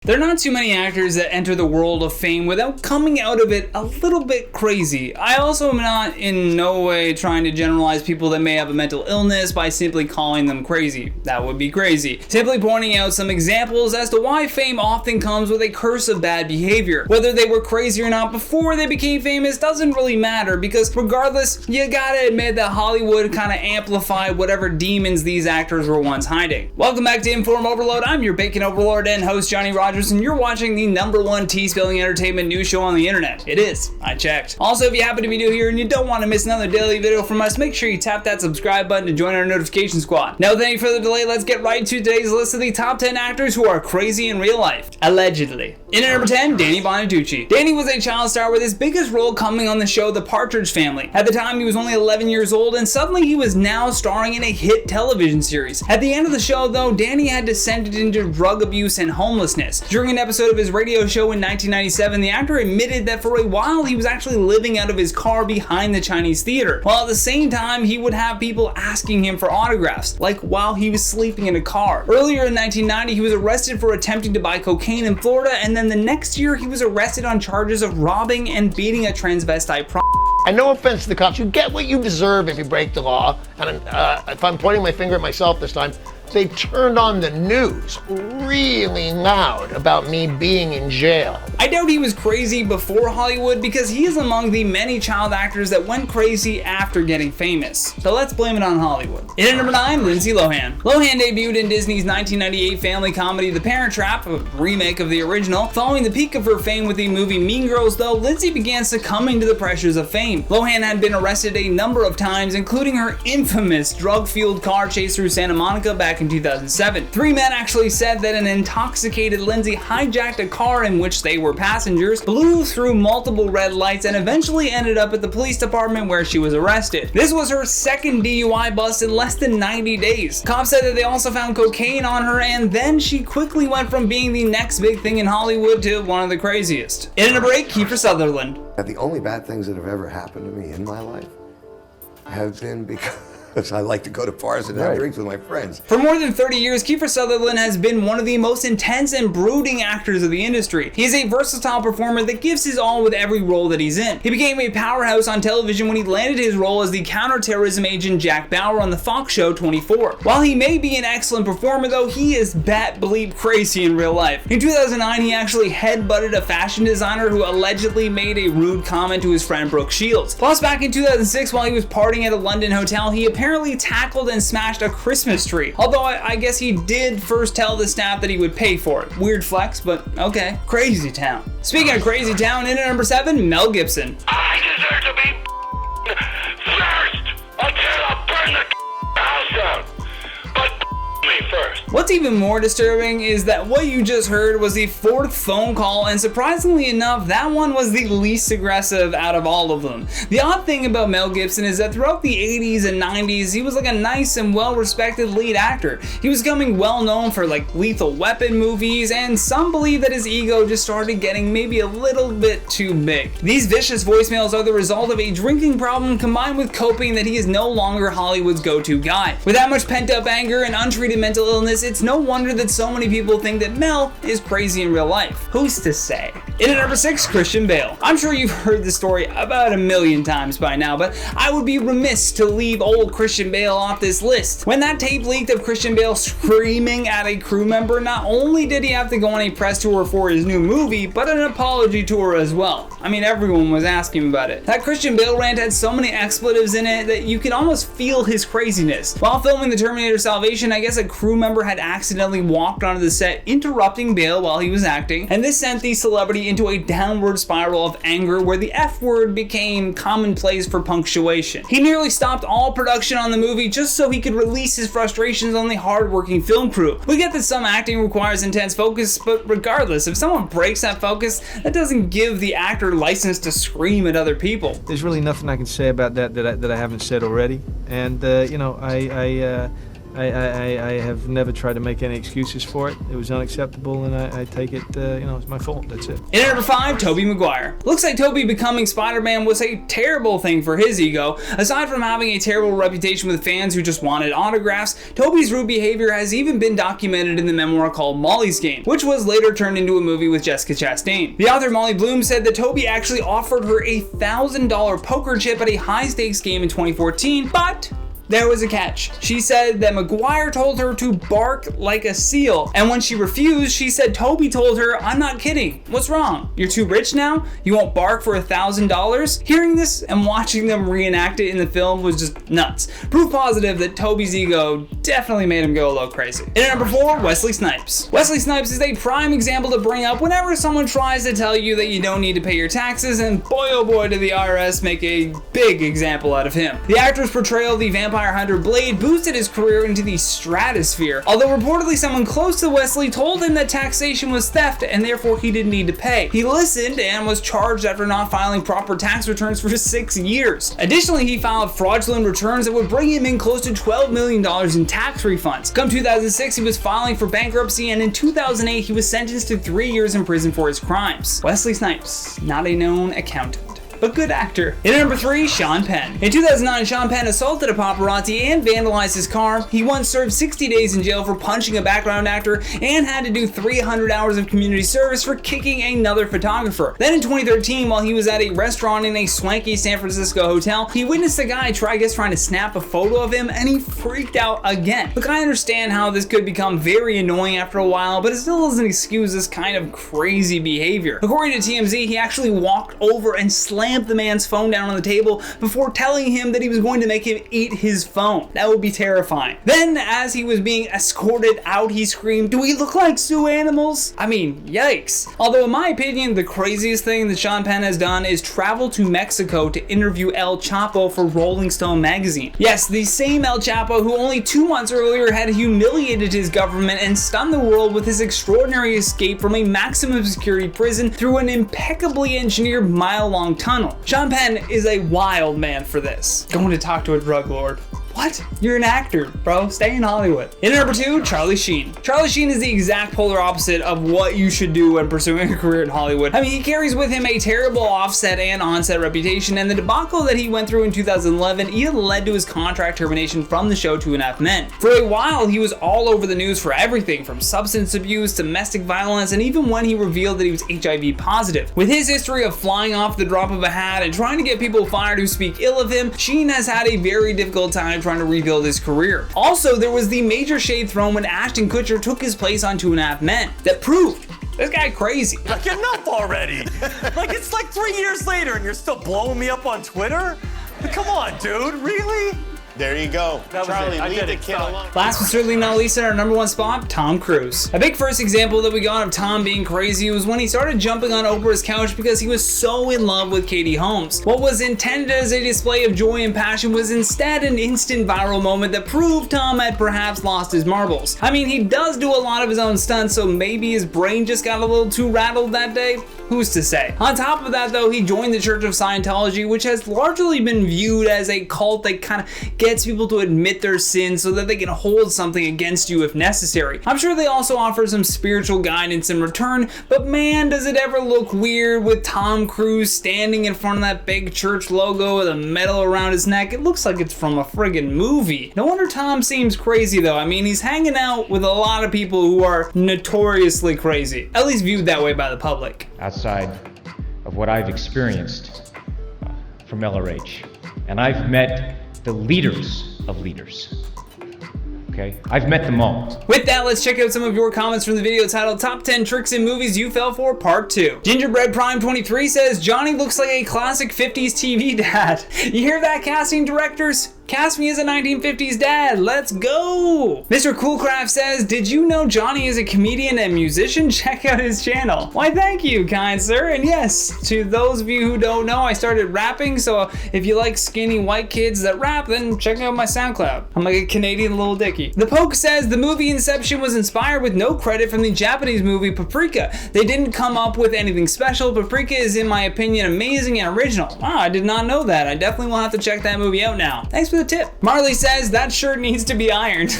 There are not too many actors that enter the world of fame without coming out of it a little bit crazy. I also am not in no way trying to generalize people that may have a mental illness by simply calling them crazy. That would be crazy. Simply pointing out some examples as to why fame often comes with a curse of bad behavior. Whether they were crazy or not before they became famous doesn't really matter, because regardless, you gotta admit that Hollywood kinda amplified whatever demons these actors were once hiding. Welcome back to InformOverload. I'm your bacon overlord and host Johnny Rogers, and you're watching the #1 tea-spilling entertainment news show on the internet. It is. I checked. Also, if you happen to be new here and you don't want to miss another daily video from us, make sure you tap that subscribe button to join our notification squad. Now, without any further delay, let's get right to today's list of the top 10 actors who are crazy in real life. Allegedly. In at number 10, Danny Bonaduce. Danny was a child star with his biggest role coming on the show The Partridge Family. At the time, he was only 11 years old, and suddenly he was now starring in a hit television series. At the end of the show, though, Danny had descended into drug abuse and homelessness. During an episode of his radio show in 1997, the actor admitted that for a while he was actually living out of his car behind the Chinese theater, while at the same time he would have people asking him for autographs, like while he was sleeping in a car. Earlier in 1990, he was arrested for attempting to buy cocaine in Florida, and then the next year he was arrested on charges of robbing and beating a transvestite And no offense to the cops, you get what you deserve if you break the law. And if I'm pointing my finger at myself this time, they turned on the news really loud about me being in jail. I doubt he was crazy before Hollywood, because he is among the many child actors that went crazy after getting famous. So let's blame it on Hollywood. In at number 9, Lindsay Lohan. Lohan debuted in Disney's 1998 family comedy The Parent Trap, a remake of the original. Following the peak of her fame with the movie Mean Girls, though, Lindsay began succumbing to the pressures of fame. Lohan had been arrested a number of times, including her infamous drug-fueled car chase through Santa Monica back in 2007. 3 men actually said that an intoxicated Lindsay hijacked a car in which they were passengers, blew through multiple red lights, and eventually ended up at the police department where she was arrested. This was her second DUI bust in less than 90 days. Cops said that they also found cocaine on her, and then she quickly went from being the next big thing in Hollywood to one of the craziest. In at number 8, Kiefer Sutherland. The only bad things that have ever happened to me in my life have been because I like to go to bars and have drinks with my friends. For more than 30 years, Kiefer Sutherland has been one of the most intense and brooding actors of the industry. He is a versatile performer that gives his all with every role that he's in. He became a powerhouse on television when he landed his role as the counterterrorism agent Jack Bauer on the Fox show 24. While he may be an excellent performer, though, he is bat bleep crazy in real life. In 2009, he actually headbutted a fashion designer who allegedly made a rude comment to his friend Brooke Shields. Plus, back in 2006, while he was partying at a London hotel, he apparently tackled and smashed a Christmas tree. Although I guess he did first tell the staff that he would pay for it. Weird flex, but okay. Crazy town. Speaking of crazy town, in at number 7, Mel Gibson. I deserve to be first until I burn the house down. But me first. What's even more disturbing is that what you just heard was the 4th phone call, and surprisingly enough, that one was the least aggressive out of all of them. The odd thing about Mel Gibson is that throughout the 80s and 90s, he was like a nice and well-respected lead actor. He was becoming well-known for like Lethal Weapon movies, and some believe that his ego just started getting maybe a little bit too big. These vicious voicemails are the result of a drinking problem combined with coping that he is no longer Hollywood's go-to guy. With that much pent-up anger and untreated mental illness, it's no wonder that so many people think that Mel is crazy in real life. Who's to say? In at number 6, Christian Bale. I'm sure you've heard this story about 1,000,000 times by now, but I would be remiss to leave old Christian Bale off this list. When that tape leaked of Christian Bale screaming at a crew member, not only did he have to go on a press tour for his new movie, but an apology tour as well. I mean, everyone was asking about it. That Christian Bale rant had so many expletives in it that you could almost feel his craziness. While filming The Terminator Salvation, I guess a crew member had accidentally walked onto the set, interrupting Bale while he was acting, and this sent the celebrity into a downward spiral of anger where the F word became commonplace for punctuation. He nearly stopped all production on the movie just so he could release his frustrations on the hard-working film crew. We get that some acting requires intense focus, but regardless, if someone breaks that focus, that doesn't give the actor license to scream at other people. There's really nothing I can say about that I haven't said already, and I have never tried to make any excuses for it. It was unacceptable, and I take it, it's my fault. That's it. In at number 5, Toby Maguire. Looks like Toby becoming Spider-Man was a terrible thing for his ego. Aside from having a terrible reputation with fans who just wanted autographs, Toby's rude behavior has even been documented in the memoir called Molly's Game, which was later turned into a movie with Jessica Chastain. The author Molly Bloom said that Toby actually offered her a $1,000 poker chip at a high-stakes game in 2014, but there was a catch. She said that Maguire told her to bark like a seal, and when she refused, she said Toby told her, "I'm not kidding. What's wrong? You're too rich now? You won't bark for $1,000? Hearing this and watching them reenact it in the film was just nuts. Proof positive that Toby's ego definitely made him go a little crazy. And at number 4, Wesley Snipes. Wesley Snipes is a prime example to bring up whenever someone tries to tell you that you don't need to pay your taxes, and boy oh boy did the IRS make a big example out of him. The actor's portrayal of the vampire hunter Blade boosted his career into the stratosphere, although reportedly someone close to Wesley told him that taxation was theft and therefore he didn't need to pay. He listened and was charged after not filing proper tax returns for 6 years. Additionally, he filed fraudulent returns that would bring him in close to $12 million in tax refunds. Come 2006, he was filing for bankruptcy, and in 2008, he was sentenced to 3 years in prison for his crimes. Wesley Snipes, not a known accountant, but good actor. In number 3, Sean Penn. In 2009, Sean Penn assaulted a paparazzi and vandalized his car. He once served 60 days in jail for punching a background actor and had to do 300 hours of community service for kicking another photographer. Then in 2013, while he was at a restaurant in a swanky San Francisco hotel, he witnessed a guy trying to snap a photo of him, and he freaked out again. Look, I understand how this could become very annoying after a while, but it still doesn't excuse this kind of crazy behavior. According to TMZ, he actually walked over and slammed the man's phone down on the table before telling him that he was going to make him eat his phone. That would be terrifying. Then, as he was being escorted out, he screamed, "Do we look like zoo animals?" I mean, yikes. Although in my opinion, the craziest thing that Sean Penn has done is travel to Mexico to interview El Chapo for Rolling Stone magazine. Yes, the same El Chapo who only 2 months earlier had humiliated his government and stunned the world with his extraordinary escape from a maximum security prison through an impeccably engineered mile-long tunnel. Sean Penn is a wild man for this. Going to talk to a drug lord. What? You're an actor, bro. Stay in Hollywood. In number 2, Charlie Sheen. Charlie Sheen is the exact polar opposite of what you should do when pursuing a career in Hollywood. I mean, he carries with him a terrible offset and onset reputation, and the debacle that he went through in 2011 even led to his contract termination from the show 2.5 Men. For a while, he was all over the news for everything from substance abuse, domestic violence, and even when he revealed that he was HIV positive. With his history of flying off the drop of a hat and trying to get people fired who speak ill of him, Sheen has had a very difficult time trying to rebuild his career. Also, there was the major shade thrown when Ashton Kutcher took his place on 2.5 Men that proved this guy crazy. Like, enough already! Like, it's like 3 years later and you're still blowing me up on Twitter? Like, come on, dude, really? There you go. Charlie, leave the kid alone. Last but certainly not least, at our number 1 spot, Tom Cruise. A big first example that we got of Tom being crazy was when he started jumping on Oprah's couch because he was so in love with Katie Holmes. What was intended as a display of joy and passion was instead an instant viral moment that proved Tom had perhaps lost his marbles. I mean, he does do a lot of his own stunts, so maybe his brain just got a little too rattled that day. Who's to say? On top of that though, he joined the Church of Scientology, which has largely been viewed as a cult that kind of gets people to admit their sins so that they can hold something against you if necessary. I'm sure they also offer some spiritual guidance in return, but man, does it ever look weird with Tom Cruise standing in front of that big church logo with a medal around his neck. It looks like it's from a friggin' movie. No wonder Tom seems crazy though. I mean, he's hanging out with a lot of people who are notoriously crazy, at least viewed that way by the public. Outside of what I've experienced from LRH, and I've met the leaders of leaders. Okay, I've met them all. With that, let's check out some of your comments from the video titled Top 10 Tricks in Movies You Fell For Part 2. Gingerbread Prime 23 says, Johnny looks like a classic 50s TV dad. You hear that, casting directors? Cast me as a 1950s dad, let's go! Mr. Coolcraft says, did you know Johnny is a comedian and musician? Check out his channel. Why, thank you, kind sir. And yes, to those of you who don't know, I started rapping, so if you like skinny white kids that rap, then check out my SoundCloud. I'm like a Canadian little dickie. The Poke says, the movie Inception was inspired with no credit from the Japanese movie Paprika. They didn't come up with anything special. Paprika is, in my opinion, amazing and original. Wow, I did not know that. I definitely will have to check that movie out now. Thanks for the tip. Marley says, that shirt needs to be ironed.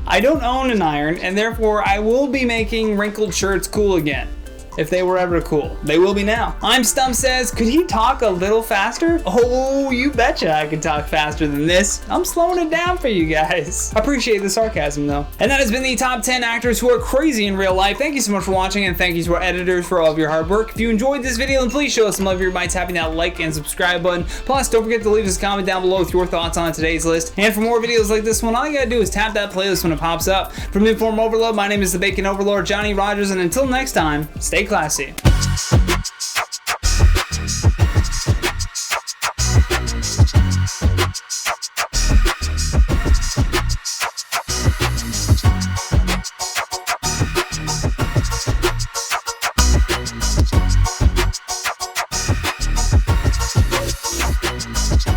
I don't own an iron, and therefore I will be making wrinkled shirts cool again. If they were ever cool. They will be now. I'm Stump Says, could he talk a little faster? Oh, you betcha I can talk faster than this. I'm slowing it down for you guys. I appreciate the sarcasm though. And that has been the top 10 actors who are crazy in real life. Thank you so much for watching, and thank you to our editors for all of your hard work. If you enjoyed this video, then please show us some love here by tapping that like and subscribe button. Plus, don't forget to leave us a comment down below with your thoughts on today's list. And for more videos like this one, all you gotta do is tap that playlist when it pops up. From InformOverload, my name is the Bacon Overlord, Johnny Rogers, and until next time, stay classy.